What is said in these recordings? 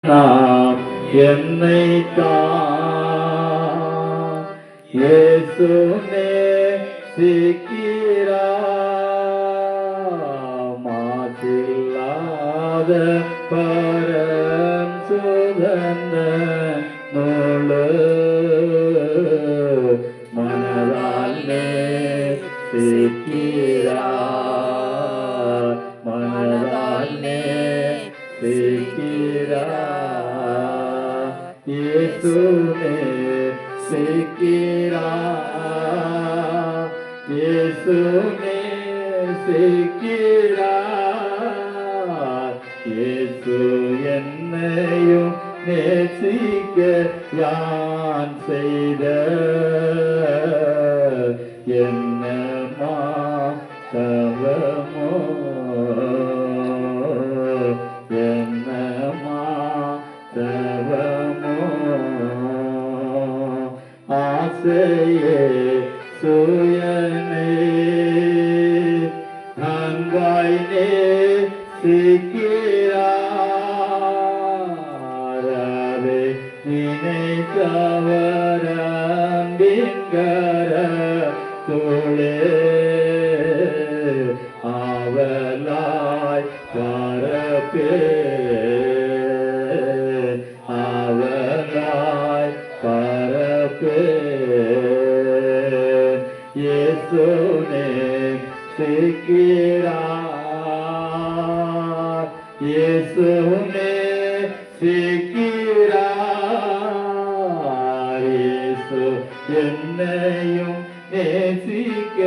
நாம் என்னை இயேசு நேசிக்கிறா மாசில்லாத பரம் சுகந்த நூலு மனதால் நேசிக்கிறா மனதால் நேசிக்கிறா இயேசு நேசிக்கிறா இயேசு நேசிக்கிறா இயேசு என்னையும் நேசிக்க யான் செய்த என்னமா தவமோ என்னமா தவமோ ஆசையே சுயனே அன்பாய் நேசிக்கிறாரே நினைத்தவரம்பின்கர தோளே ஆவலாய் பரப்பே ஆவலாய் பரப்பே இயேசு நேசிக்கிறார் இயேசு நேசிக்கிறார் இயேசு என்னையும் நேசிக்க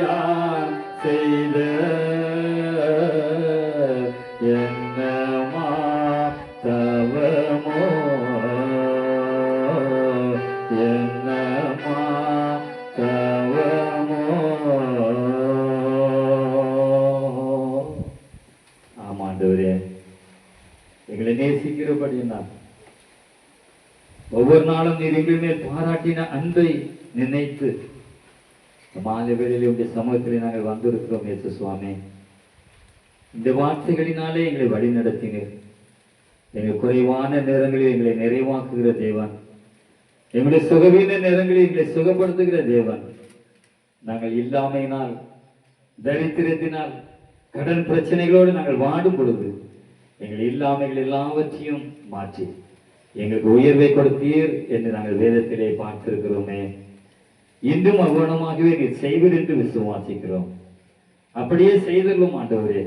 யான் செய்த என்னமா தவமோ என்னமா தவமோ. ஆமாண்டவரே, எங்களை நேசிக்கிறபடினா ஒவ்வொரு நாளும் நீர் எங்கள் மேல் பாராட்டின அன்பை நினைத்து மாலை வேளையிலே உடைய சமூகத்திலே நாங்கள் வந்திருக்கிறோம். இயேசு சுவாமி, இந்த வார்த்தைகளினாலே எங்களை வழி நடத்தினீர். எங்கள் குறைவான நேரங்களில் எங்களை நிறைவாக்குகிற தேவன், எங்களுடைய சுகவீன நேரங்களில் எங்களை சுகப்படுத்துகிற தேவன். நாங்கள் இல்லாமையினால், தரித்திரத்தினால், கடன் பிரச்சனைகளோடு நாங்கள் வாடும் பொழுது எங்கள் இல்லாமைகள் எல்லாவற்றையும் மாற்றி எங்களுக்கு உயர்வை கொடுத்தீர் என்று நாங்கள் வேதத்திலே பார்த்திருக்கிறோமே. இன்றும் அவ்வளமாகவே நீர் செய்வீர் என்று விசுவாசிக்கிறோம். அப்படியே செய்தல்லும் ஆண்டவரே,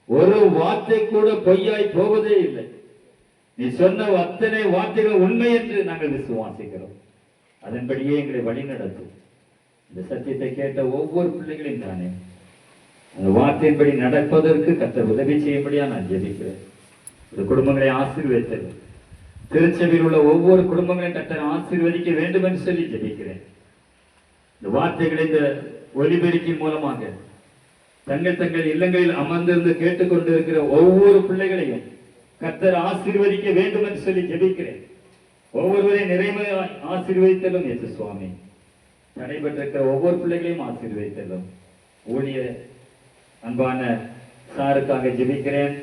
ஒரு வார்த்தை கூட பொய்யாய் போவதே இல்லை. நீ சொன்ன அத்தனை வார்த்தைகள் உண்மை என்று நாங்கள் விசுவாசிக்கிறோம். அதன்படியே எங்களை வழி நடத்தும். இந்த சத்தியத்தை கேட்ட ஒவ்வொரு பிள்ளைகளையும் தானே அந்த வார்த்தையின்படி நடப்பதற்கு கர்த்தர் உதவி செய்யும்படியா நான் ஜெபிக்கிறேன். இந்த குடும்பங்களை ஆசீர்வதித்தது, திருச்சபையில் உள்ள ஒவ்வொரு குடும்பங்களையும் கர்த்தர் ஆசீர்வதிக்க வேண்டும் என்று சொல்லி ஜெபிக்கிறேன். இந்த வார்த்தைகளை இந்த ஒலிபெருக்கின் மூலமாக தங்கள் தங்கள் இல்லங்களில் அமர்ந்திருந்து கேட்டுக்கொண்டிருக்கிற ஒவ்வொரு பிள்ளைகளையும் கர்த்தர் ஆசீர்வதிக்க வேண்டும் என்று சொல்லி ஜெபிக்கிறேன். ஒவ்வொருவரையும் நிறைமையாய் ஆசீர்வதித்தலும் இயேசு சுவாமி. நடைபெற்றிருக்கிற ஒவ்வொரு பிள்ளைகளையும் ஆசீர்வதித்தலும். ஊழிய அன்பான சாருக்காக ஜெபிக்கிறேன்.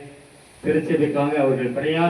திருச்சபைக்காக அவர்கள் பிரயாச